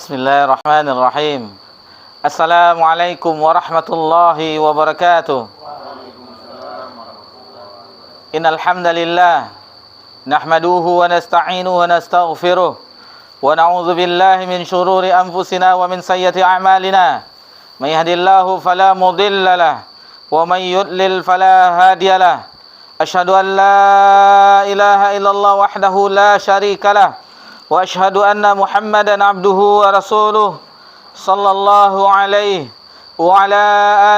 Bismillahirrahmanirrahim. Assalamualaikum warahmatullahi wabarakatuh. Innal hamdalillah nahmaduhu wa nasta'inuhu wa nastaghfiruh wa na'udzu billahi min shururi anfusina wa min sayyiati a'malina. May yahdihillahu fala mudilla lahu wa may yudlil fala hadiya lahu. Asyhadu an la ilaha illallah wahdahu la syarika lahu wa asyhadu anna Muhammadan abduhu wa rasuluh sallallahu alaihi wa ala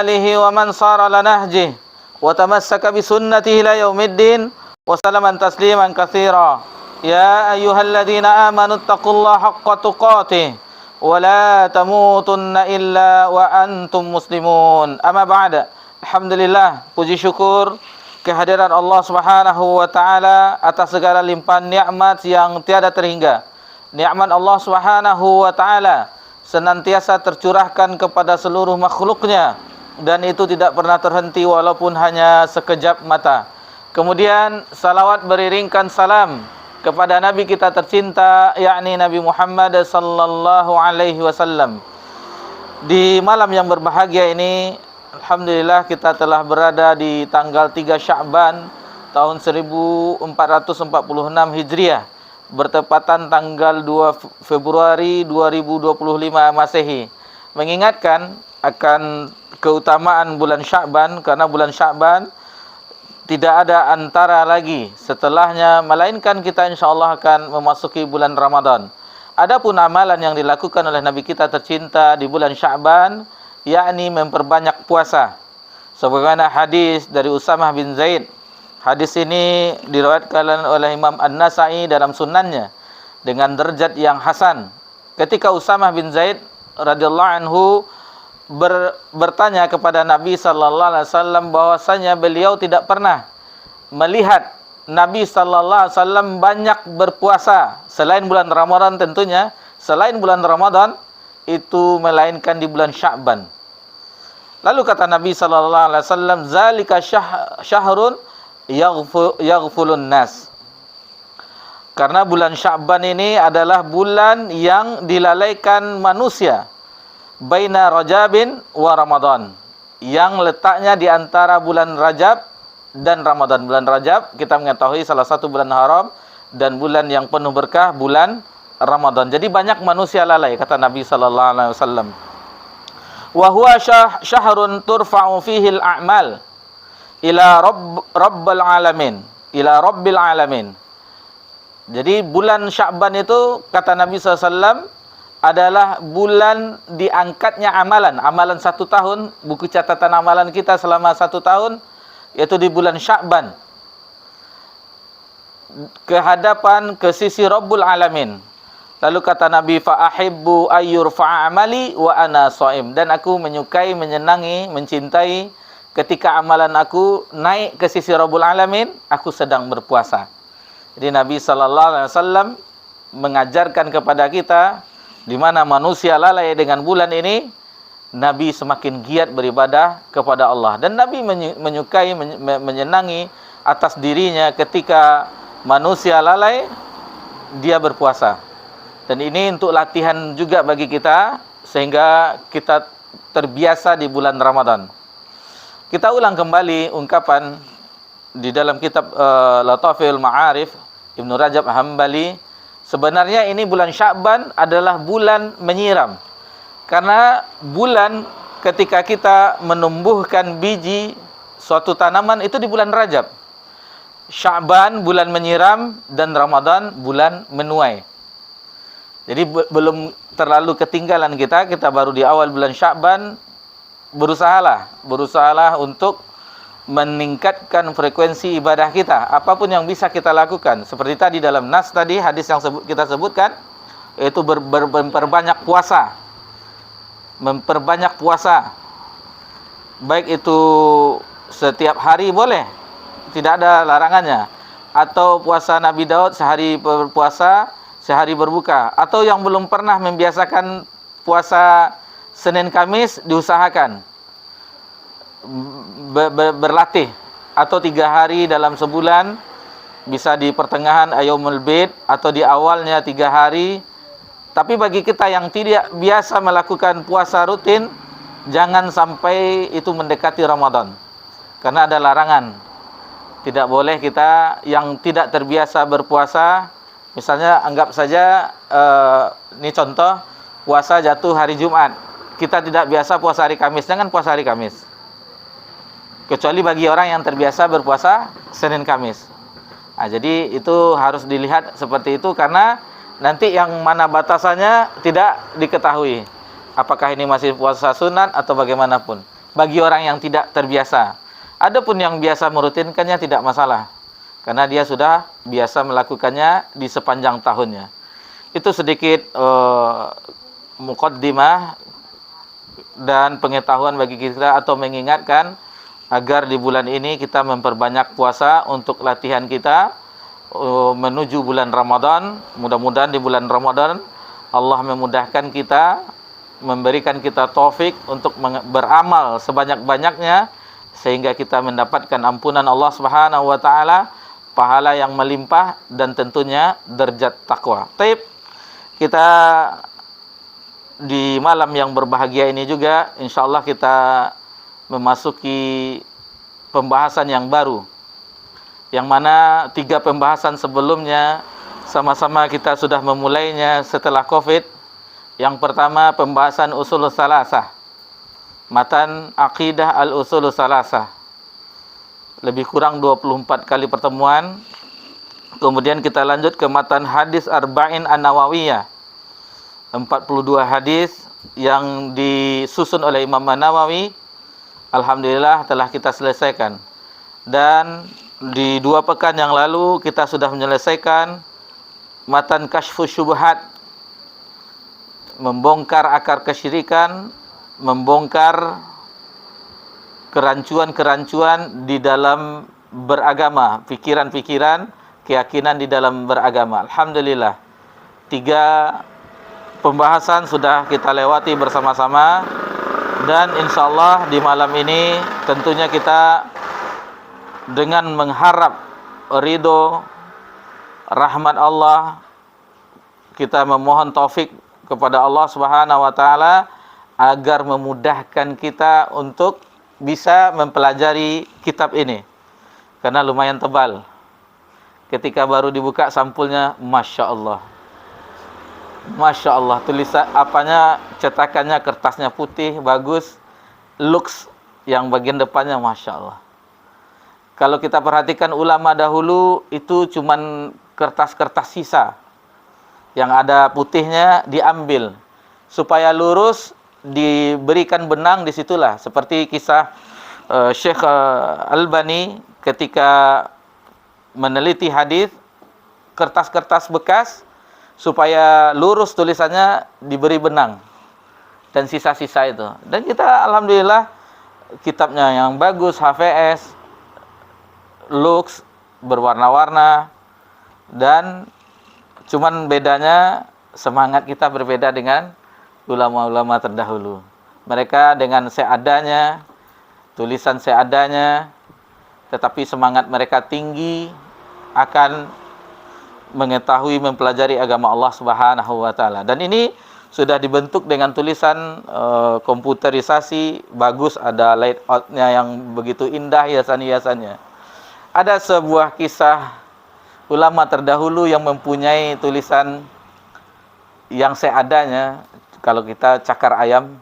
alihi wa man sara ala nahjihi wa tamassaka bi sunnatihi ila yaumiddin wa salaman tasliman katsira. Ya ayyuhalladzina amanu taqullaha haqqa tuqatih wa la tamutunna illa wa antum muslimun. Amma ba'da. Alhamdulillah, puji syukur kehadiran Allah Subhanahu wa taala atas segala limpahan nikmat yang tiada terhingga. Nikmat Allah Subhanahu wa taala senantiasa tercurahkan kepada seluruh makhluknya dan itu tidak pernah terhenti walaupun hanya sekejap mata. Kemudian salawat beriringkan salam kepada Nabi kita tercinta, yakni Nabi Muhammad sallallahu alaihi wasallam. Di malam yang berbahagia ini, alhamdulillah kita telah berada di tanggal 3 Sya'ban tahun 1446 Hijriah, bertepatan tanggal 2 Februari 2025 Masehi. Mengingatkan akan keutamaan bulan Sya'ban, karena bulan Sya'ban tidak ada antara lagi setelahnya, melainkan kita insyaallah akan memasuki bulan Ramadan. Adapun amalan yang dilakukan oleh Nabi kita tercinta di bulan Sya'ban, yakni memperbanyak puasa. Sebagaimana hadis dari Usamah bin Zaid. Hadis ini diriwayatkan oleh Imam An-Nasa'i dalam sunannya dengan derajat yang hasan. Ketika Usamah bin Zaid radhiyallahu anhu bertanya kepada Nabi sallallahu alaihi wasallam bahwasanya beliau tidak pernah melihat Nabi sallallahu alaihi wasallam banyak berpuasa selain bulan Ramadan, tentunya selain bulan Ramadan itu melainkan di bulan Sya'ban. Lalu kata Nabi sallallahu alaihi wasallam, zalika syahrun yaghfulun nas. Karena bulan Sya'ban ini adalah bulan yang dilalaikan manusia, baina Rajabin wa Ramadan, yang letaknya di antara bulan Rajab dan Ramadan. Bulan Rajab kita mengetahui salah satu bulan haram dan bulan yang penuh berkah, bulan Ramadan. Jadi banyak manusia lalai, kata Nabi sallallahu alaihi wasallam. Wa huwa syahrun turfa'u fihi al-a'mal ila rabbil alamin, ila rabbil alamin. Jadi bulan Sya'ban itu, kata Nabi sallallahu alaihi wasallam, adalah bulan diangkatnya amalan satu tahun, buku catatan amalan kita selama satu tahun, yaitu di bulan Sya'ban, ke hadapan, ke sisi Rabbul Alamin. Lalu kata Nabi, fa ahibbu ayyurfa'a amali wa ana shaim, dan aku menyukai, menyenangi, mencintai ketika amalan aku naik ke sisi Rabbul Alamin, aku sedang berpuasa. Jadi Nabi sallallahu alaihi wasallam mengajarkan kepada kita, di mana manusia lalai dengan bulan ini, Nabi semakin giat beribadah kepada Allah. Dan Nabi menyukai, menyenangi atas dirinya ketika manusia lalai, dia berpuasa. Dan ini untuk latihan juga bagi kita, sehingga kita terbiasa di bulan Ramadan. Kita ulang kembali ungkapan di dalam kitab Lataiful Ma'arif Ibnu Rajab Hambali. Sebenarnya ini bulan Sya'ban adalah bulan menyiram. Karena bulan ketika kita menumbuhkan biji suatu tanaman itu di bulan Rajab. Sya'ban bulan menyiram dan Ramadan bulan menuai. Jadi belum terlalu ketinggalan kita baru di awal bulan Sya'ban. Berusahalah untuk meningkatkan frekuensi ibadah kita. Apapun yang bisa kita lakukan. Seperti tadi dalam nas tadi, hadis yang kita sebutkan, yaitu memperbanyak puasa. Memperbanyak puasa. Baik itu setiap hari boleh, tidak ada larangannya. Atau puasa Nabi Daud, sehari berpuasa, sehari berbuka. Atau yang belum pernah membiasakan puasa Senin Kamis, diusahakan berlatih. Atau 3 hari dalam sebulan, bisa di pertengahan Ayyamul Bid atau di awalnya 3 hari Tapi bagi kita yang tidak biasa melakukan puasa rutin, jangan sampai itu mendekati Ramadan. Karena ada larangan. Tidak boleh kita yang tidak terbiasa berpuasa, misalnya anggap saja ini contoh, puasa jatuh hari Jumat. Kita tidak biasa puasa hari Kamis, jangan puasa hari Kamis. Kecuali bagi orang yang terbiasa berpuasa Senin Kamis. Nah, jadi itu harus dilihat seperti itu, karena nanti yang mana batasannya tidak diketahui. Apakah ini masih puasa sunat atau bagaimanapun. Bagi orang yang tidak terbiasa. Adapun yang biasa merutinkannya tidak masalah. Karena dia sudah biasa melakukannya di sepanjang tahunnya. Itu sedikit muqaddimah dan pengetahuan bagi kita, atau mengingatkan agar di bulan ini kita memperbanyak puasa untuk latihan kita menuju bulan Ramadan. Mudah-mudahan di bulan Ramadan Allah memudahkan kita, memberikan kita taufik untuk beramal sebanyak-banyaknya, sehingga kita mendapatkan ampunan Allah Subhanahu wa taala, pahala yang melimpah, dan tentunya derajat takwa. Taib, kita di malam yang berbahagia ini juga insyaallah kita memasuki pembahasan yang baru, yang mana 3 pembahasan sebelumnya sama-sama kita sudah memulainya setelah Covid. Yang pertama, pembahasan usul salasah, matan aqidah al-usul salasah, lebih kurang 24 kali pertemuan. Kemudian kita lanjut ke matan hadis arba'in an-nawawiyah, 42 hadis yang disusun oleh Imam Nawawi. Alhamdulillah telah kita selesaikan. Dan di 2 pekan yang lalu kita sudah menyelesaikan matan kasyfus syubhat, membongkar akar kesyirikan, membongkar kerancuan-kerancuan di dalam beragama, pikiran-pikiran, keyakinan di dalam beragama. Alhamdulillah 3 pembahasan sudah kita lewati bersama-sama, dan insyaallah di malam ini tentunya kita dengan mengharap ridho rahmat Allah, kita memohon taufik kepada Allah Subhanahu wa taala agar memudahkan kita untuk bisa mempelajari kitab ini, karena lumayan tebal. Ketika baru dibuka sampulnya, Masya Allah, Masya Allah, tulisan apanya, cetakannya, kertasnya putih, bagus, looks yang bagian depannya Masya Allah. Kalau kita perhatikan ulama dahulu itu cuman kertas-kertas sisa, yang ada putihnya diambil supaya lurus, diberikan benang disitulah. Seperti kisah Syekh Albani ketika meneliti hadis, kertas-kertas bekas supaya lurus tulisannya diberi benang, dan sisa-sisa itu. Dan kita alhamdulillah kitabnya yang bagus, HVS, looks, berwarna-warna, dan cuman bedanya semangat kita berbeda dengan ulama-ulama terdahulu. Mereka dengan seadanya, tulisan seadanya, tetapi semangat mereka tinggi akan mengetahui, mempelajari agama Allah Subhanahu wa taala. Dan ini sudah dibentuk dengan tulisan komputerisasi, bagus, ada layoutnya yang begitu indah, hiasan-hiasannya. Ada sebuah kisah ulama terdahulu yang mempunyai tulisan yang seadanya. Kalau kita cakar ayam,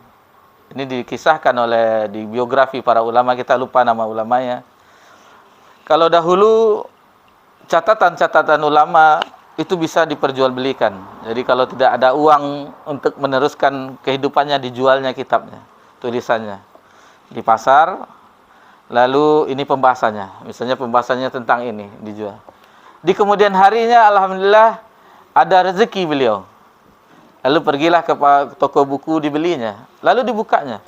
ini dikisahkan oleh di biografi para ulama, kita lupa nama ulamanya. Kalau dahulu catatan-catatan ulama itu bisa diperjualbelikan. Jadi kalau tidak ada uang untuk meneruskan kehidupannya, dijualnya kitabnya, tulisannya di pasar. Lalu ini pembahasannya, misalnya pembahasannya tentang ini dijual. Di kemudian harinya alhamdulillah ada rezeki beliau. Lalu pergilah ke toko buku, dibelinya. Lalu dibukanya.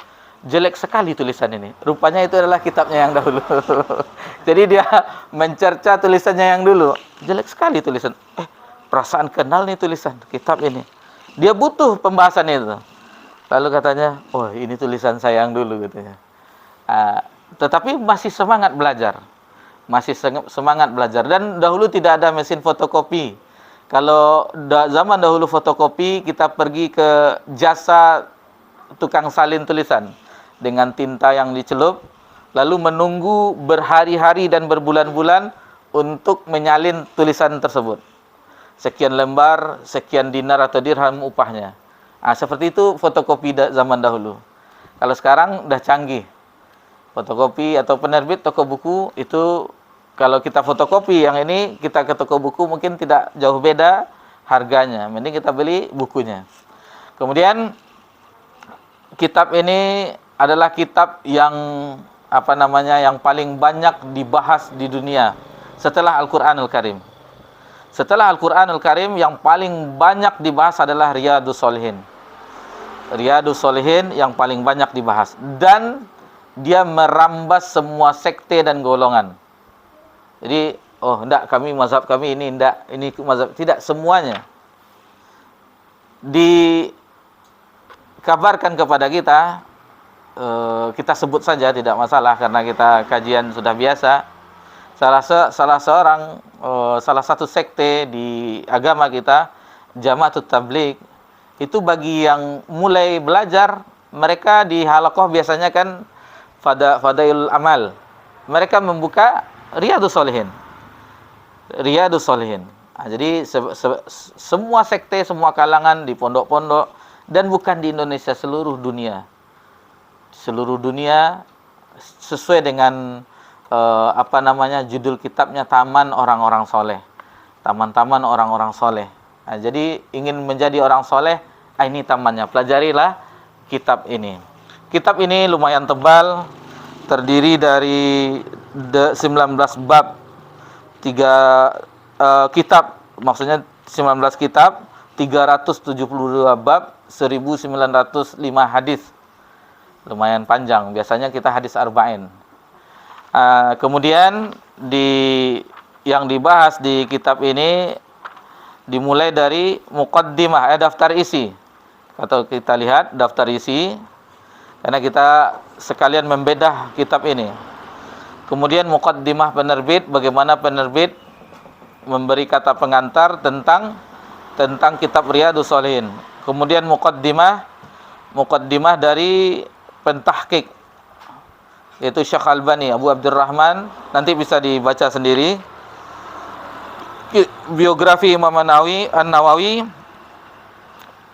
Jelek sekali tulisan ini. Rupanya itu adalah kitabnya yang dahulu. Jadi dia mencerca tulisannya yang dulu. Jelek sekali tulisan. Perasaan kenal nih tulisan kitab ini. Dia butuh pembahasan itu. Lalu katanya, oh ini tulisan saya yang dulu katanya. Tetapi masih semangat belajar. Masih semangat belajar. Dan dahulu tidak ada mesin fotokopi Kalau zaman dahulu fotokopi, kita pergi ke jasa tukang salin tulisan dengan tinta yang dicelup, lalu menunggu berhari-hari dan berbulan-bulan untuk menyalin tulisan tersebut. Sekian lembar, sekian dinar atau dirham upahnya. Seperti itu fotokopi zaman dahulu. Kalau sekarang udah canggih. Fotokopi atau penerbit toko buku itu, kalau kita fotokopi yang ini, kita ke toko buku mungkin tidak jauh beda harganya. Mending kita beli bukunya. Kemudian kitab ini adalah kitab yang yang paling banyak dibahas di dunia setelah Al-Qur'anul Karim. Setelah Al-Qur'anul Karim, yang paling banyak dibahas adalah Riyadhus Shalihin. Riyadhus Shalihin yang paling banyak dibahas, dan dia merambas semua sekte dan golongan. Jadi, enggak, mazhab kami ini enggak, ini mazhab, tidak, semuanya dikabarkan kepada kita. Kita sebut saja, tidak masalah karena kita kajian sudah biasa. Salah satu sekte di agama kita, Jama'atut Tabligh, itu bagi yang mulai belajar, mereka di halaqah biasanya kan Fadailul Amal, mereka membuka Riyadhus Shalihin. Riyadhus Shalihin. Jadi semua sekte, semua kalangan di pondok-pondok, dan bukan di Indonesia, seluruh dunia. Seluruh dunia sesuai dengan judul kitabnya, Taman Orang-orang Soleh. Taman-taman orang-orang soleh. Jadi ingin menjadi orang soleh, ini tamannya. Pelajarilah kitab ini. Kitab ini lumayan tebal, terdiri dari 19 bab, 3 kitab, maksudnya 19 kitab, 372 bab, 1905 hadis. Lumayan panjang, biasanya kita hadis arba'in. Kemudian yang dibahas di kitab ini dimulai dari muqaddimah, daftar isi. Atau kita lihat daftar isi, karena kita sekalian membedah kitab ini. Kemudian muqaddimah penerbit, bagaimana penerbit memberi kata pengantar tentang kitab Riyadhus Shalihin. Kemudian muqaddimah dari pentahqiq, yaitu Syekh Albani, Abu Abdurrahman, nanti bisa dibaca sendiri. Biografi Imam An-Nawawi,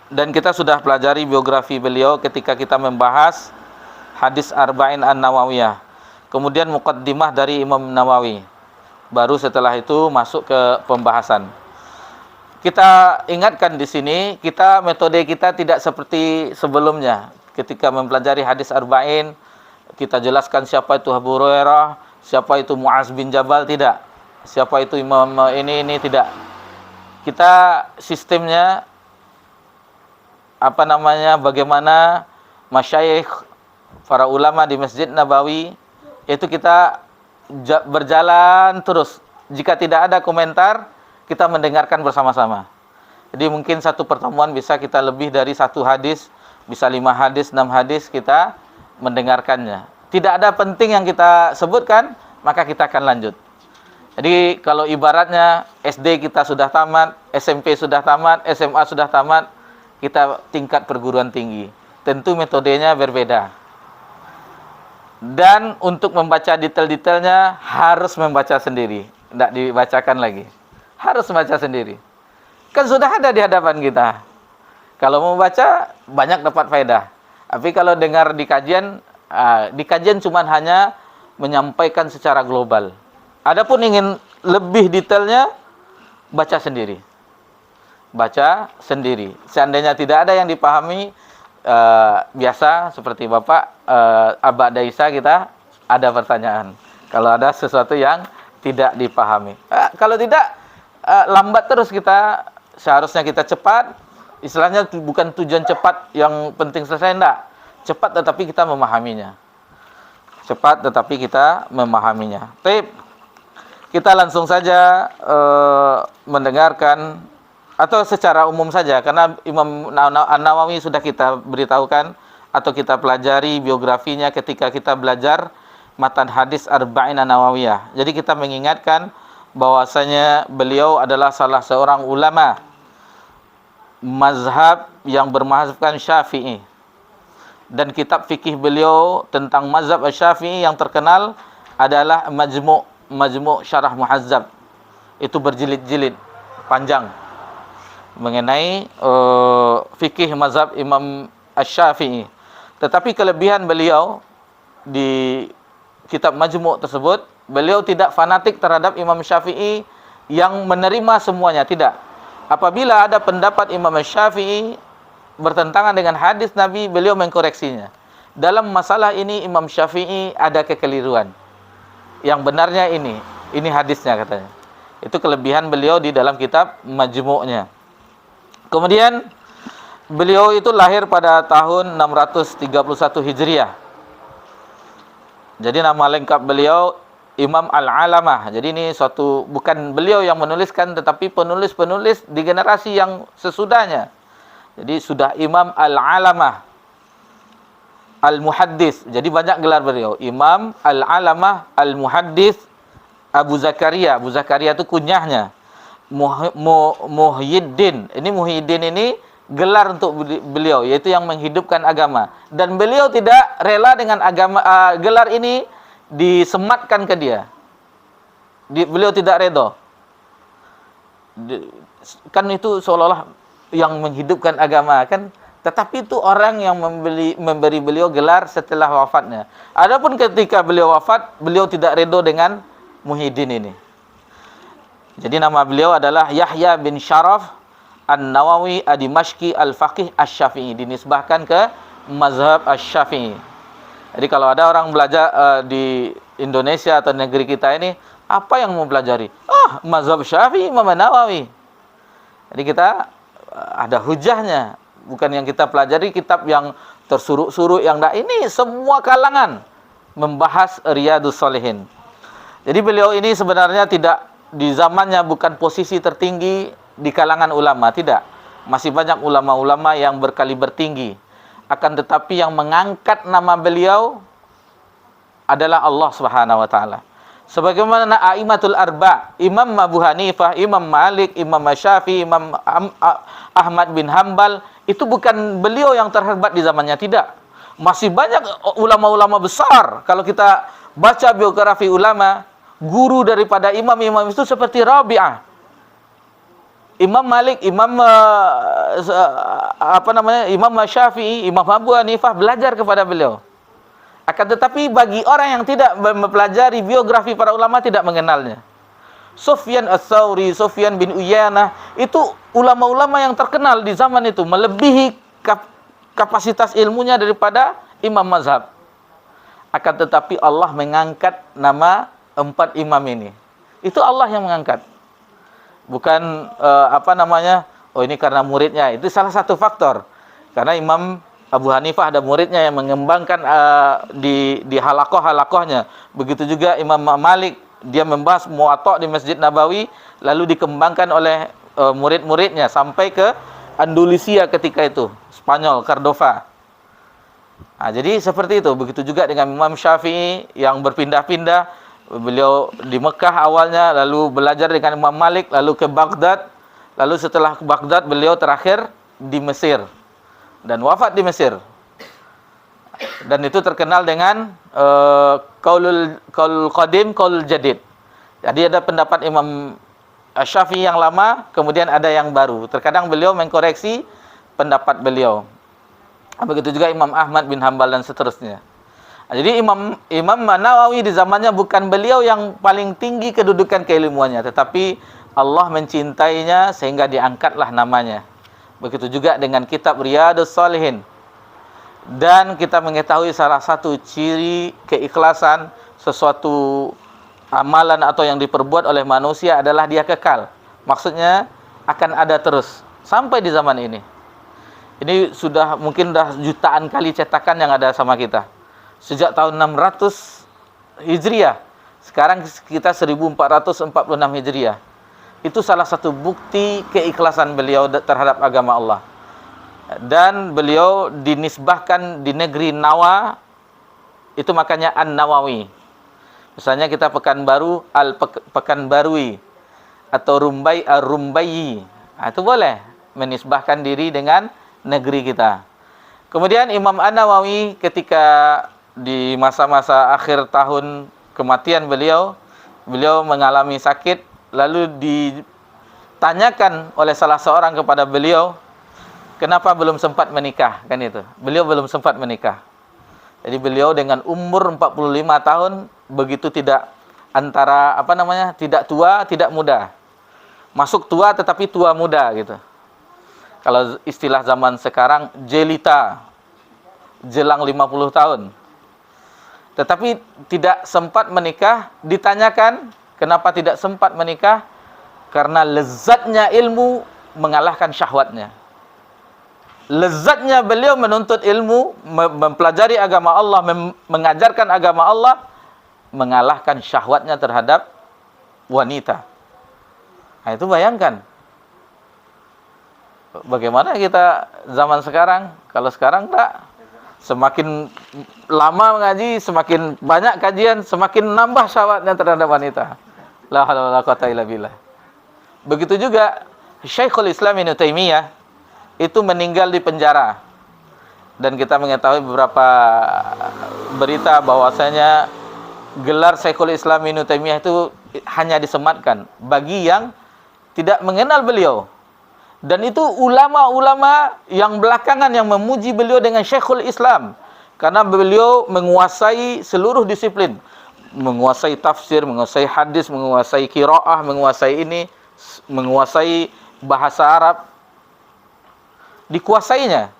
dan kita sudah pelajari biografi beliau ketika kita membahas hadis Arba'in An-Nawawiyah. Kemudian muqaddimah dari Imam Nawawi. Baru setelah itu masuk ke pembahasan. Kita ingatkan di sini, metode kita tidak seperti sebelumnya. Ketika mempelajari hadis Arba'in, kita jelaskan siapa itu Abu Hurairah, siapa itu Mu'az bin Jabal, tidak. Siapa itu imam ini tidak. Kita sistemnya bagaimana masyayikh, para ulama di Masjid Nabawi, itu kita berjalan terus. Jika tidak ada komentar, kita mendengarkan bersama-sama. Jadi mungkin satu pertemuan bisa kita lebih dari 1 hadis, bisa 5 hadis, 6 hadis kita mendengarkannya. Tidak ada penting yang kita sebutkan, maka kita akan lanjut. Jadi kalau ibaratnya SD kita sudah tamat, SMP sudah tamat, SMA sudah tamat, kita tingkat perguruan tinggi. Tentu metodenya berbeda. Dan untuk membaca detail-detailnya harus membaca sendiri, tidak dibacakan lagi. Harus membaca sendiri. Kan sudah ada di hadapan kita. Kalau mau baca, banyak dapat faedah. Tapi kalau dengar di kajian cuma hanya menyampaikan secara global. Adapun ingin lebih detailnya, baca sendiri. Baca sendiri. Seandainya tidak ada yang dipahami, biasa seperti Bapak, Abah Daisa, kita ada pertanyaan. Kalau ada sesuatu yang tidak dipahami. Kalau tidak, lambat terus kita, seharusnya kita cepat. Istilahnya bukan tujuan cepat yang penting selesai, enggak. Cepat tetapi kita memahaminya. Cepat tetapi kita memahaminya. Baik. Kita langsung saja mendengarkan, atau secara umum saja, karena Imam An-Nawawi sudah kita beritahukan atau kita pelajari biografinya ketika kita belajar matan hadis Arba'in An-Nawawiyah. Jadi kita mengingatkan bahwasanya beliau adalah salah seorang ulama mazhab yang bermazhabkan Syafi'i, dan kitab fikih beliau tentang mazhab Syafi'i yang terkenal adalah Majmu' Syarah Muhazzab. Itu berjilid-jilid panjang mengenai fikih mazhab Imam Asy-Syafi'i. Tetapi kelebihan beliau di kitab Majmu' tersebut, beliau tidak fanatik terhadap Imam Syafi'i yang menerima semuanya, tidak. Apabila ada pendapat Imam Syafi'i bertentangan dengan hadis Nabi, beliau mengkoreksinya. Dalam masalah ini Imam Syafi'i ada kekeliruan, yang benarnya ini hadisnya katanya. Itu kelebihan beliau di dalam kitab Majmu'nya. Kemudian beliau itu lahir pada tahun 631 Hijriah. Jadi nama lengkap beliau Imam Al-Alamah. Jadi ini suatu, bukan beliau yang menuliskan, tetapi penulis-penulis di generasi yang sesudahnya. Jadi sudah Imam Al-Alamah Al-Muhaddis. Jadi banyak gelar beliau. Imam Al-Alamah Al-Muhaddis Abu Zakaria. Abu Zakaria itu kunyahnya. Muhyiddin. Ini Muhyiddin ini gelar untuk beliau, yaitu yang menghidupkan agama. Dan beliau tidak rela dengan agama gelar ini disematkan ke dia. Beliau tidak redha. Kan itu seolah-olah yang menghidupkan agama kan, tetapi itu orang yang memberi beliau gelar setelah wafatnya. Adapun ketika beliau wafat, beliau tidak redha dengan Muhyiddin ini. Jadi nama beliau adalah Yahya bin Syaraf An-Nawawi Ad-Dimashqi Al-Faqih Asy-Syafi'i, dinisbahkan ke mazhab Asy-Syafi'i. Jadi kalau ada orang belajar di Indonesia atau negeri kita ini, apa yang mau pelajari? Mazhab Syafi'i, Imam Nawawi. Jadi kita ada hujahnya, bukan yang kita pelajari kitab yang tersuruk-suruk yang ini semua kalangan membahas Riyadhus Shalihin. Jadi beliau ini sebenarnya tidak di zamannya bukan posisi tertinggi di kalangan ulama, tidak. Masih banyak ulama-ulama yang berkaliber tinggi. Akan tetapi yang mengangkat nama beliau adalah Allah Subhanahu wa taala. Sebagaimana a'immatul arba, Imam Abu Hanifah, Imam Malik, Imam Syafi'i, Imam Ahmad bin Hanbal, itu bukan beliau yang terhebat di zamannya, tidak. Masih banyak ulama-ulama besar. Kalau kita baca biografi ulama, guru daripada imam-imam itu seperti Rabi'ah, Imam Malik, Imam Imam Syafi'i, Imam Abu Hanifah belajar kepada beliau. Akan tetapi bagi orang yang tidak mempelajari biografi para ulama, tidak mengenalnya. Sufyan Ats-Tsauri, Sufyan bin Uyainah, itu ulama-ulama yang terkenal di zaman itu, melebihi kapasitas ilmunya daripada imam mazhab. Akan tetapi Allah mengangkat nama 4 imam ini. Itu Allah yang mengangkat. Bukan ini karena muridnya. Itu salah satu faktor. Karena Imam Abu Hanifah ada muridnya yang mengembangkan di halakoh-halakohnya. Begitu juga Imam Malik, dia membahas Muwatta di Masjid Nabawi, lalu dikembangkan oleh murid-muridnya sampai ke Andalusia ketika itu, Spanyol, Cordova. Nah, jadi seperti itu. Begitu juga dengan Imam Syafi'i yang berpindah-pindah. Beliau di Mekah awalnya, lalu belajar dengan Imam Malik, lalu ke Baghdad, lalu setelah ke Baghdad beliau terakhir di Mesir dan wafat di Mesir. Dan itu terkenal dengan qaulul qadim, qaulul jadid. Jadi ada pendapat Imam Syafi'i yang lama, kemudian ada yang baru. Terkadang beliau mengkoreksi pendapat beliau. Begitu juga Imam Ahmad bin Hanbal dan seterusnya. Jadi Imam Nawawi di zamannya bukan beliau yang paling tinggi kedudukan keilmuannya, tetapi Allah mencintainya sehingga diangkatlah namanya. Begitu juga dengan kitab Riyadhus Shalihin. Dan kita mengetahui salah satu ciri keikhlasan sesuatu amalan atau yang diperbuat oleh manusia adalah dia kekal. Maksudnya akan ada terus sampai di zaman ini. Ini sudah mungkin jutaan kali cetakan yang ada sama kita. Sejak tahun 600 Hijriah. Sekarang kita 1446 Hijriah. Itu salah satu bukti keikhlasan beliau terhadap agama Allah. Dan beliau dinisbahkan di negeri Nawa, itu makanya An-Nawawi. Misalnya kita Pekanbaru, Al-Pekanbarui. atau Rumbai Ar-Rumbayi. Itu boleh menisbahkan diri dengan negeri kita. Kemudian Imam An-Nawawi ketika di masa-masa akhir tahun kematian beliau mengalami sakit, lalu ditanyakan oleh salah seorang kepada beliau, kenapa belum sempat menikah, kan itu. Beliau belum sempat menikah. Jadi beliau dengan umur 45 tahun begitu tidak tidak tua, tidak muda. Masuk tua tetapi tua muda gitu. Kalau istilah zaman sekarang jelita, jelang 50 tahun. Tetapi tidak sempat menikah, ditanyakan kenapa tidak sempat menikah? Karena lezatnya ilmu mengalahkan syahwatnya. Lezatnya beliau menuntut ilmu, mempelajari agama Allah, mengajarkan agama Allah, mengalahkan syahwatnya terhadap wanita. Nah, itu bayangkan. Bagaimana kita zaman sekarang? Kalau sekarang tak, semakin lama mengaji, semakin banyak kajian, semakin nambah syahwatnya terhadap wanita. La haula wala quwata illa billah. Begitu juga Syekhul Islam Ibnu Taimiyah itu meninggal di penjara. Dan kita mengetahui beberapa berita bahwasanya gelar Syekhul Islam Ibnu Taimiyah itu hanya disematkan bagi yang tidak mengenal beliau. Dan itu ulama-ulama yang belakangan yang memuji beliau dengan Syekhul Islam, karena beliau menguasai seluruh disiplin, menguasai tafsir, menguasai hadis, menguasai qiraah, menguasai ini, menguasai bahasa Arab, dikuasainya.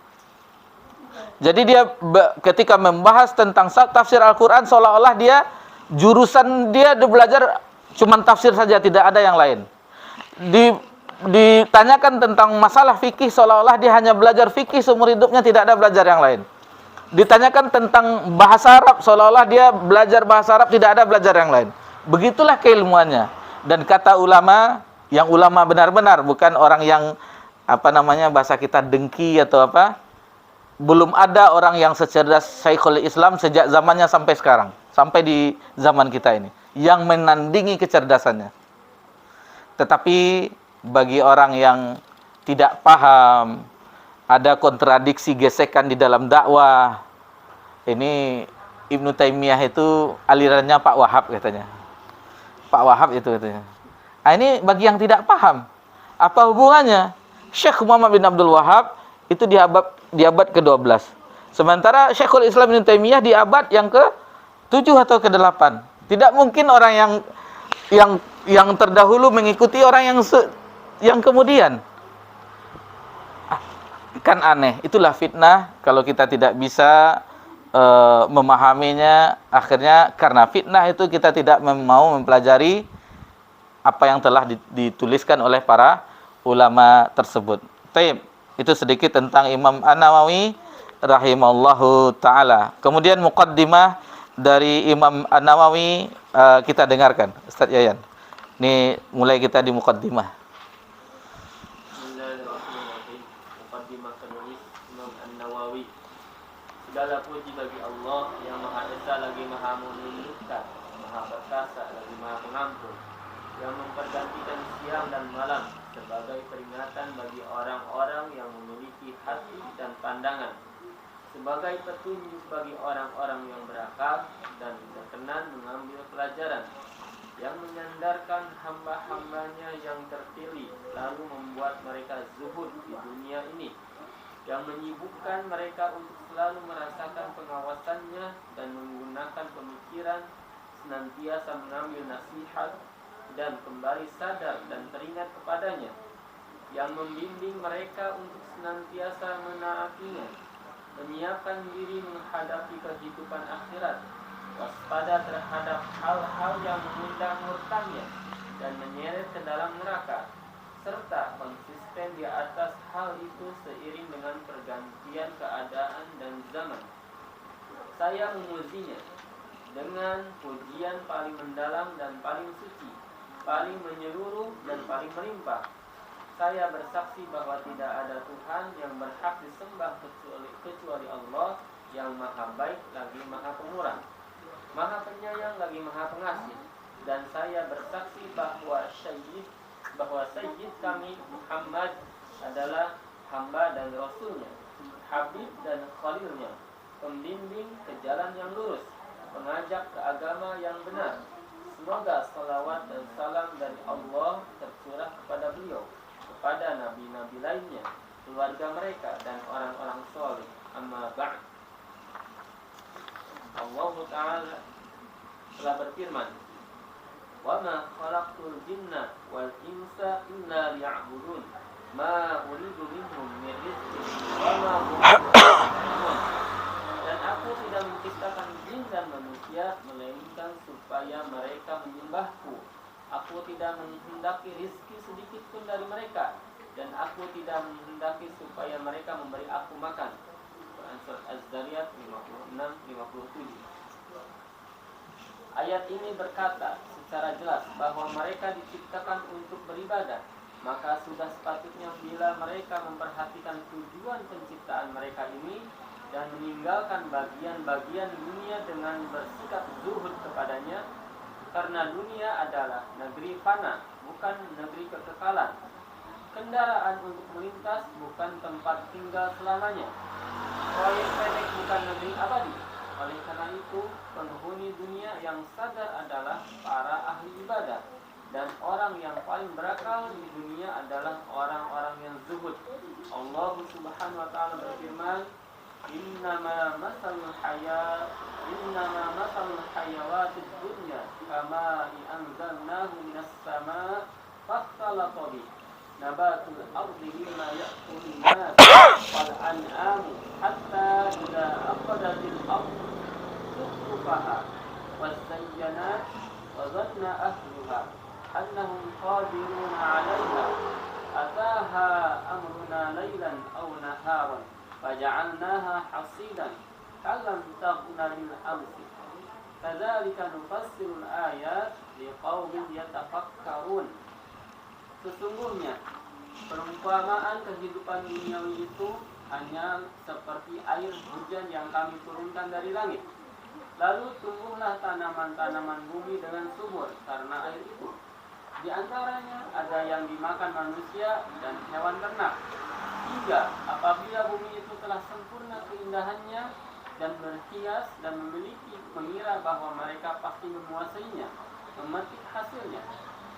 Jadi dia ketika membahas tentang tafsir Al-Quran, seolah-olah dia jurusan dia belajar cuma tafsir saja, tidak ada yang lain. Ditanyakan tentang masalah fikih, seolah-olah dia hanya belajar fikih seumur hidupnya, tidak ada belajar yang lain. Ditanyakan tentang bahasa Arab, seolah-olah dia belajar bahasa Arab, tidak ada belajar yang lain. Begitulah keilmuannya. Dan kata ulama, yang ulama benar-benar, bukan orang yang bahasa kita dengki atau apa. Belum ada orang yang secerdas Syekhul Islam sejak zamannya sampai sekarang, sampai di zaman kita ini, yang menandingi kecerdasannya. Tetapi bagi orang yang tidak paham, ada kontradiksi, gesekan di dalam dakwah, ini Ibnu Taimiyah itu alirannya Pak Wahab katanya. Pak Wahab itu katanya. Nah, ini bagi yang tidak paham, apa hubungannya? Syekh Muhammad bin Abdul Wahab itu di abad ke-12. Sementara Syekhul Islam Ibnu Taimiyah di abad yang ke-7 atau ke-8. Tidak mungkin orang yang terdahulu mengikuti orang yang kemudian. Kan aneh. Itulah fitnah kalau kita tidak bisa memahaminya. Akhirnya karena fitnah itu kita tidak mau mempelajari apa yang telah dituliskan oleh para ulama tersebut. Taib, itu sedikit tentang Imam An-Nawawi rahimallahu taala. Kemudian muqaddimah dari Imam An-Nawawi kita dengarkan, Ustaz Yayan. Ini mulai kita di muqaddimah. Bismillahirrahmanirrahim. Muqaddimah penulis Imam An-Nawawi. Segala puji bagi Allah yang Maha Esa lagi Maha Menundukkan, Maha Perkasa lagi Maha Pengampun, yang mempergantikan siang dan malam sebagai peringatan bagi orang-orang yang memiliki hati dan pandangan, sebagai petunjuk bagi orang-orang yang berakal dan berkenan mengambil pelajaran, yang menyandarkan hamba-hambanya yang terpilih lalu membuat mereka zuhud di dunia ini, yang menyibukkan mereka untuk selalu merasakan pengawasannya dan menggunakan pemikiran senantiasa mengambil nasihat dan kembali sadar dan teringat kepadanya, yang membimbing mereka untuk senantiasa menaatinya, menyiapkan diri menghadapi kehidupan akhirat, waspada terhadap hal-hal yang mengundang murkanya dan menyeret ke dalam neraka, serta konsisten di atas hal itu seiring dengan pergantian keadaan dan zaman. Saya memujinya dengan pujian paling mendalam dan paling suci, paling menyeluruh dan paling melimpah. Saya bersaksi bahwa tidak ada Tuhan yang berhak disembah kecuali Allah yang maha baik lagi maha pemurah, maha penyayang lagi maha pengasih. Dan saya bersaksi bahwa Syekh bahwa Sayyid kami Muhammad adalah hamba dan rasulnya, Habib dan Khalilnya, pembimbing ke jalan yang lurus, pengajak ke agama yang benar. Semoga salawat dan salam dari Allah tercurah kepada beliau, kepada nabi-nabi lainnya, keluarga mereka dan orang-orang soleh. Amma ba'd. Allah Ta'ala telah berfirman, "Wa ma khalaqtul jinna wal insa illa liya'budun, ma uridu minhum min rizqin wa ma hum yut'imun." Dan aku tidak menciptakan jin dan manusia melainkan supaya mereka menyembahku. Aku tidak menghendaki rizki sedikit pun dari mereka, dan aku tidak menghendaki supaya mereka memberi aku makan. Quran Surat Az-Zariyat 56-57. Ayat ini berkata secara jelas bahwa mereka diciptakan untuk beribadah. Maka sudah sepatutnya bila mereka memperhatikan tujuan penciptaan mereka ini dan meninggalkan bagian-bagian dunia dengan bersikap zuhud kepadanya, karena dunia adalah negeri fana, bukan negeri kekekalan, kendaraan untuk melintas, bukan tempat tinggal selamanya, proyek pendek bukan negeri abadi. Oleh karena itu, penghuni dunia yang sadar adalah para ahli ibadah, dan orang yang paling berakal di dunia adalah orang-orang yang zuhud. Allah Subhanahu wa Ta'ala berfirman, Innama masalul hayawatid dunya kama anzalnahu minas sama fakhtalata bi nabatul ardi mimma ya'kulun nas wal an'amu hatta idza aqadatil ardu tuqfaha wazayyanat wa dhanna ahluha annahum qadiruna 'alayha ataha amruna laylan aw naharan faja'alnaha hasidan kalam taghna bil amsi kadzalika nufassirul ayat liqaumin yatafakkarun. Sesungguhnya perumpamaan kehidupan duniawi itu hanya seperti air hujan yang kami turunkan dari langit, lalu tumbuhlah tanaman-tanaman bumi dengan subur karena air itu. Di antaranya ada yang dimakan manusia dan hewan ternak, hingga apabila bumi itu telah sempurna keindahannya dan berhias dan mengira bahwa mereka pasti menguasainya, memetik hasilnya,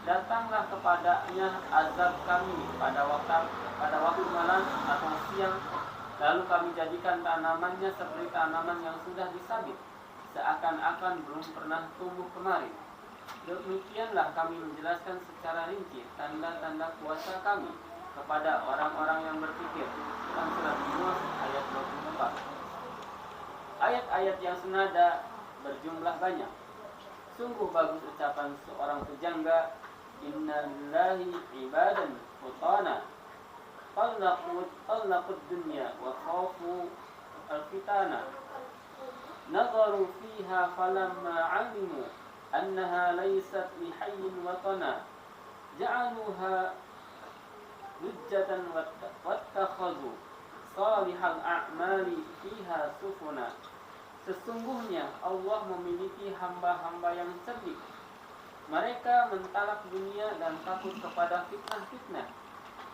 datanglah kepadanya azab kami pada waktu malam atau siang, lalu kami jadikan tanamannya seperti tanaman yang sudah disabit, seakan-akan belum pernah tumbuh kembali. Demikianlah kami menjelaskan secara rinci tanda-tanda kuasa kami kepada orang-orang yang berpikir. Quran Surat Yunus ayat 24. Ayat-ayat yang senada berjumlah banyak. Sungguh bagus ucapan seorang pejangga, Inna lillahi ibadan futana Qallaqud dunya wa khafu al-fitana Nazaru fiha falamma alimu annaha laysat lihayyin watana Ja'aluha hujjatan wattakhadhu salihal a'mali fiha sufuna. Sesungguhnya Allah memiliki hamba-hamba yang cerdik. Mereka mentalak dunia dan takut kepada fitnah-fitnah.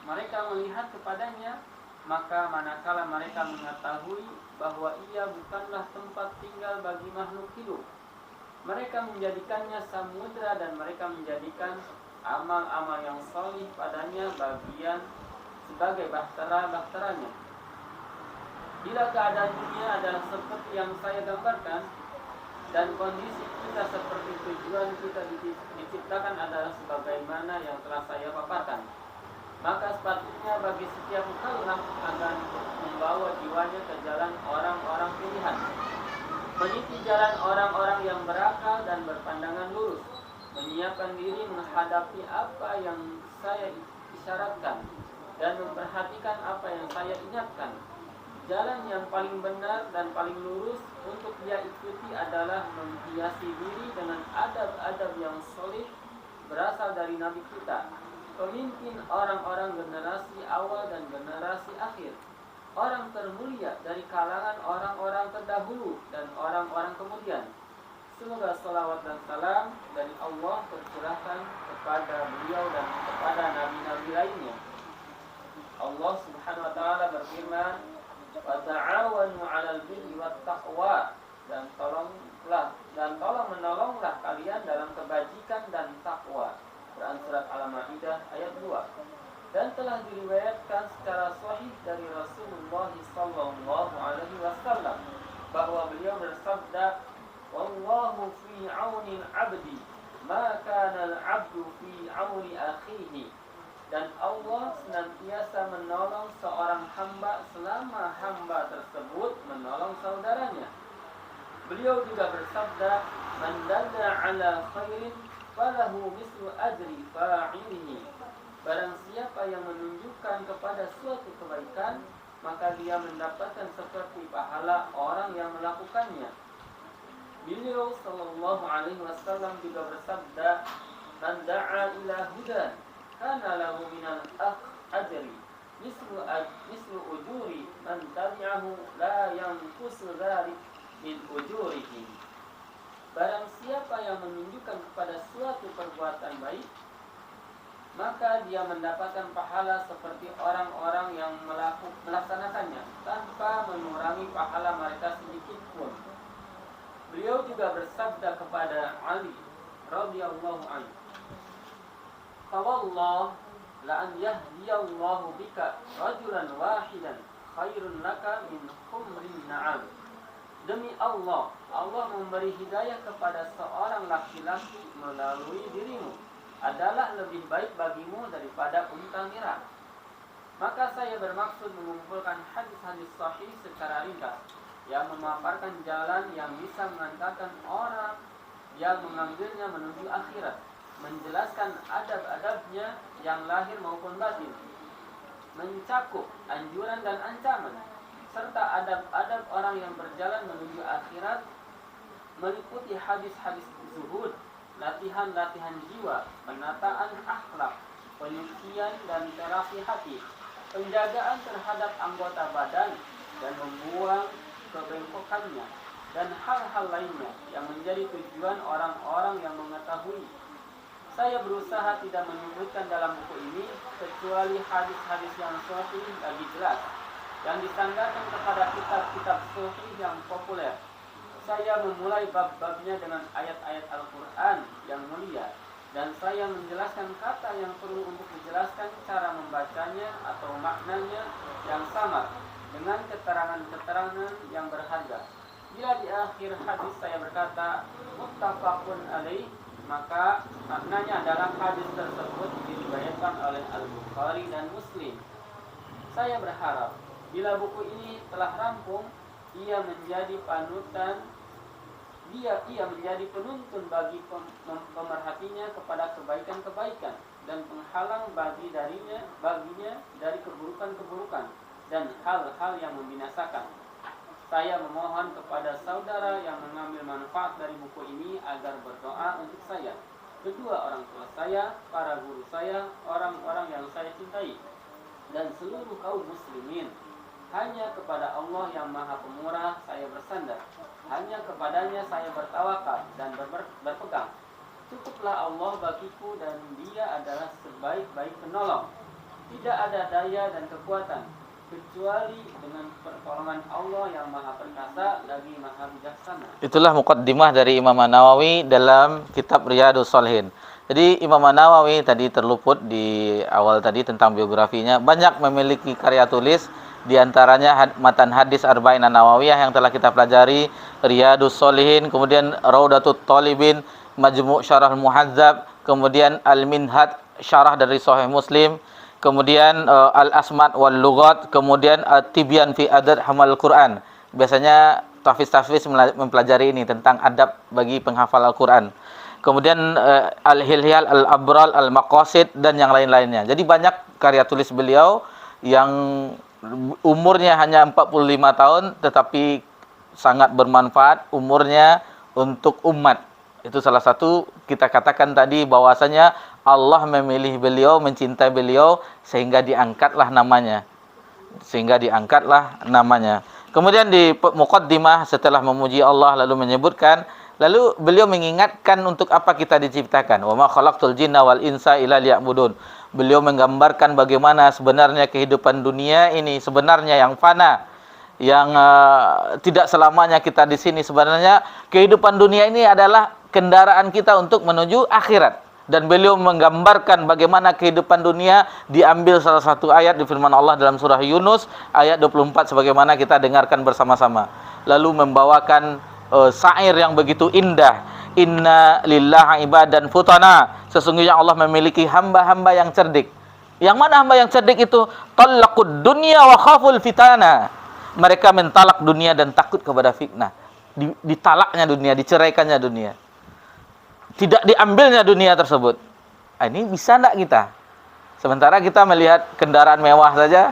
Mereka melihat kepadanya, maka manakala mereka mengetahui bahwa ia bukanlah tempat tinggal bagi makhluk hidup, mereka menjadikannya samudra dan mereka menjadikan amal-amal yang salih padanya bagian sebagai bahtera-bahteranya. Bila keadaan dunia adalah seperti yang saya gambarkan dan kondisi kita seperti tujuan kita diciptakan adalah sebagaimana yang telah saya paparkan, maka sepatutnya bagi setiap mukallaf akan membawa jiwanya ke jalan orang-orang pilihan, meniti jalan orang-orang yang berakal dan berpandangan lurus, menyiapkan diri menghadapi apa yang saya isyaratkan dan memperhatikan apa yang saya ingatkan. Jalan yang paling benar dan paling lurus untuk dia ikuti adalah menghiasi diri dengan adab-adab yang solid berasal dari Nabi kita, pemimpin orang-orang generasi awal dan generasi akhir, orang termulia dari kalangan orang-orang terdahulu dan orang-orang kemudian. Semoga salawat dan salam dari Allah tercurahkan kepada beliau dan kepada nabi-nabi lainnya. Allah Subhanahu wa taala berfirman, "Wa ta'awanu 'alal birri wat taqwa." Dan tolong menolonglah kalian dalam kebajikan dan takwa. Quran surat Al-Maidah ayat 2. Dan telah diriwayatkan secara sahih dari Rasulullah sallallahu alaihi wasallam bahwa beliau bersabda, "Wallahu fi 'auni al-'abdi ma kana al-'abdu fi 'auni akhihi." Dan Allah senantiasa menolong seorang hamba selama hamba tersebut menolong saudaranya. Beliau juga bersabda, "Man dalla 'ala khairin falahu mislu ajri fa'ilihi." Barang siapa yang menunjukkan kepada suatu kebaikan, maka dia mendapatkan seperti pahala orang yang melakukannya. Beliau sallallahu alaihi wasallam juga bersabda, "Man da'a ila hudan kana lahu minal ajri mislu ujuri man tabi'ahu la yanqusu dzalik min ujurihim." Barang siapa yang menunjukkan kepada suatu perbuatan baik, maka dia mendapatkan pahala seperti orang-orang yang melaksanakannya tanpa mengurangi pahala mereka sedikit pun. Beliau juga bersabda kepada Ali radhiyallahu anhu, "Fawallah la an yahdiyallahu bika rajulan wahidan khairun laka min humrin na'am." Demi Allah, Allah memberi hidayah kepada seorang laki-laki melalui dirimu adalah lebih baik bagimu daripada unta merah. Maka saya bermaksud mengumpulkan hadis-hadis sahih secara ringkas yang memaparkan jalan yang bisa mengantarkan orang yang mengambilnya menuju akhirat, menjelaskan adab-adabnya yang lahir maupun batin, mencakup anjuran dan ancaman, serta adab-adab orang yang berjalan menuju akhirat, meliputi hadis-hadis zuhud, latihan-latihan jiwa, penataan akhlak, penyucian dan terapi hati, penjagaan terhadap anggota badan dan membuang kebengkokannya, dan hal-hal lainnya yang menjadi tujuan orang-orang yang mengetahui. Saya berusaha tidak menyebutkan dalam buku ini kecuali hadis-hadis yang sahih lagi jelas, yang disandarkan kepada kitab-kitab sahih yang populer. Saya memulai bab-babnya dengan ayat-ayat Al-Quran yang mulia, dan saya menjelaskan kata yang perlu untuk dijelaskan cara membacanya atau maknanya yang samar dengan keterangan-keterangan yang berharga. Bila di akhir hadis saya berkata muttafaqun alaih, maka maknanya adalah hadis tersebut diriwayatkan oleh Al-Bukhari dan Muslim. Saya berharap bila buku ini telah rampung, ia menjadi penuntun bagi pemerhatinya kepada kebaikan-kebaikan dan penghalang baginya dari keburukan-keburukan dan hal-hal yang membinasakan. Saya memohon kepada saudara yang mengambil manfaat dari buku ini agar berdoa untuk saya, kedua orang tua saya, para guru saya, orang-orang yang saya cintai, dan seluruh kaum muslimin. Hanya kepada Allah yang Maha Pemurah saya bersandar. Hanya kepadanya saya bertawakal dan berpegang. Cukuplah Allah bagiku dan Dia adalah sebaik-baik penolong. Tidak ada daya dan kekuatan kecuali dengan pertolongan Allah yang Maha Perkasa lagi Maha Bijaksana. Itulah muqaddimah dari Imam Nawawi dalam kitab Riyadhus Shalihin. Jadi Imam Nawawi tadi terluput di awal tadi tentang biografinya, banyak memiliki karya tulis. Di antaranya matan hadis Arba'in An-Nawawiyah yang telah kita pelajari, Riyadhus Shalihin, kemudian Raudatut Thalibin, Majmu' Syarah Muhadzab, kemudian Al-Minhaj Syarah dari Sahih Muslim, kemudian Al-Asmat wal Lughat, kemudian At-Tibyan fi Adad Hamal Quran. Biasanya tahfiz-tahfiz mempelajari ini tentang adab bagi penghafal Al-Quran. Kemudian Al-Hilal, Al-Abral, Al-Maqasid dan yang lain-lainnya. Jadi banyak karya tulis beliau yang umurnya hanya 45 tahun tetapi sangat bermanfaat umurnya untuk umat. Itu salah satu kita katakan tadi bahwasanya Allah memilih beliau, mencintai beliau sehingga diangkatlah namanya. Kemudian di muqaddimah setelah memuji Allah lalu menyebutkan Lalu beliau mengingatkan untuk apa kita diciptakan. Wa ma khalaqtul jinna wal insa illa liya'budun. Beliau menggambarkan bagaimana sebenarnya kehidupan dunia ini sebenarnya yang fana, yang tidak selamanya kita di sini. Sebenarnya kehidupan dunia ini adalah kendaraan kita untuk menuju akhirat. Dan beliau menggambarkan bagaimana kehidupan dunia diambil salah satu ayat di firman Allah dalam surah Yunus ayat 24 sebagaimana kita dengarkan bersama-sama. Lalu membawakan syair yang begitu indah. Inna lillahi ibadan futana. Sesungguhnya Allah memiliki hamba-hamba yang cerdik. Yang mana hamba yang cerdik itu? Talaqud dunya wa khaful fitana. Mereka mentalak dunia dan takut kepada fitnah. Ditalaknya dunia, diceraikannya dunia. Tidak diambilnya dunia tersebut. Ini bisa enggak kita? Sementara kita melihat kendaraan mewah saja.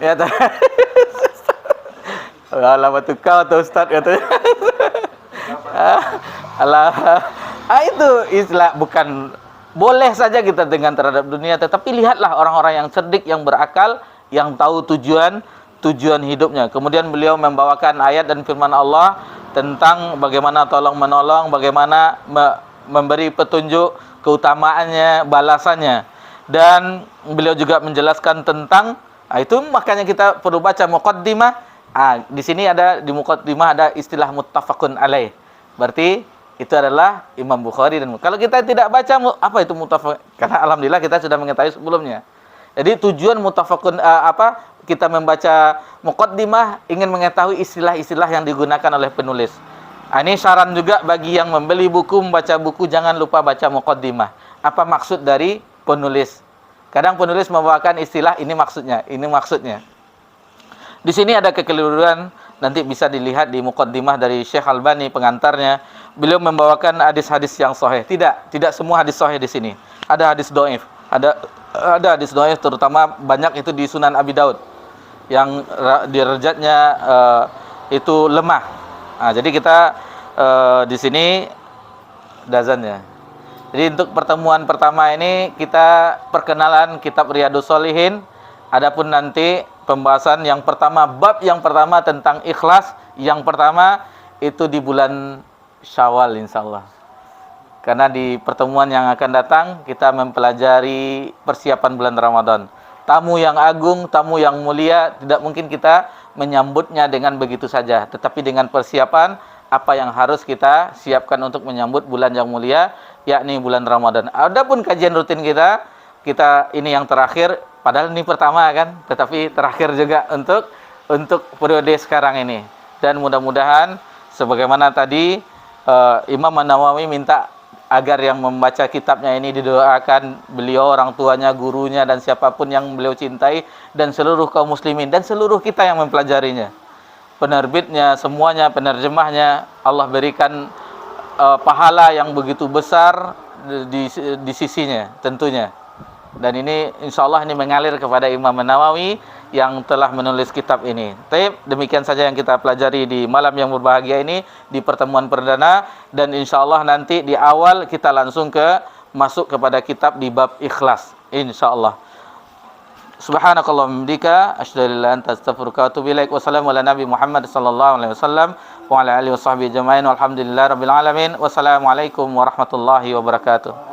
Ya, alamat kau atau Ustaz katanya. Itu istilah, bukan boleh saja kita dengan terhadap dunia, tetapi lihatlah orang-orang yang cerdik, yang berakal, yang tahu tujuan hidupnya. Kemudian beliau membawakan ayat dan firman Allah tentang bagaimana tolong menolong, bagaimana memberi petunjuk, keutamaannya, balasannya. Dan beliau juga menjelaskan tentang itu, makanya kita perlu baca muqaddimah. Di sini ada, di muqaddimah ada istilah muttafaqun alaih. Berarti itu adalah Imam Bukhari. Dan kalau kita tidak baca apa itu muttafaq, karena alhamdulillah kita sudah mengetahui sebelumnya. Jadi tujuan muttafaqun kita membaca muqaddimah ingin mengetahui istilah-istilah yang digunakan oleh penulis. Ini saran juga bagi yang membeli buku, membaca buku, jangan lupa baca muqaddimah. Apa maksud dari penulis? Kadang penulis membawakan istilah ini maksudnya, ini maksudnya. Di sini ada kekeliruan, nanti bisa dilihat di muqaddimah dari Syekh Albani pengantarnya. Beliau membawakan hadis-hadis yang sahih. Tidak semua hadis sahih di sini. Ada hadis dhaif. Ada hadis dhaif, terutama banyak itu di Sunan Abi Daud yang derajatnya itu lemah. Jadi kita di sini dazannya. Jadi untuk pertemuan pertama ini kita perkenalan kitab Riyadhus Shalihin. Adapun nanti pembahasan yang pertama, bab yang pertama tentang ikhlas, yang pertama itu di bulan Syawal insyaallah. Karena di pertemuan yang akan datang kita mempelajari persiapan bulan Ramadan. Tamu yang agung, tamu yang mulia, tidak mungkin kita menyambutnya dengan begitu saja, tetapi dengan persiapan apa yang harus kita siapkan untuk menyambut bulan yang mulia, yakni bulan Ramadan. Adapun kajian rutin kita ini yang terakhir, padahal ini pertama kan, tetapi terakhir juga untuk periode sekarang ini. Dan mudah-mudahan sebagaimana tadi Imam An-Nawawi minta agar yang membaca kitabnya ini didoakan beliau, orang tuanya, gurunya, dan siapapun yang beliau cintai, dan seluruh kaum muslimin, dan seluruh kita yang mempelajarinya. Penerbitnya, semuanya, penerjemahnya, Allah berikan pahala yang begitu besar di sisinya tentunya. Dan ini insyaallah ini mengalir kepada Imam An-Nawawi yang telah menulis kitab ini. Demikian saja yang kita pelajari di malam yang berbahagia ini, di pertemuan perdana, dan insyaallah nanti di awal kita langsung masuk kepada kitab di bab ikhlas insyaallah. Subhanakallahumma bihamdika asyhadu an la ilaha illa anta astaghfiruka wa atubu ilaik. Wassalamu ala nabi Muhammad sallallahu alaihi wasallam wa ala alihi washabbihi ajmain walhamdulillahirabbil alamin. Wassalamualaikum warahmatullahi wabarakatuh.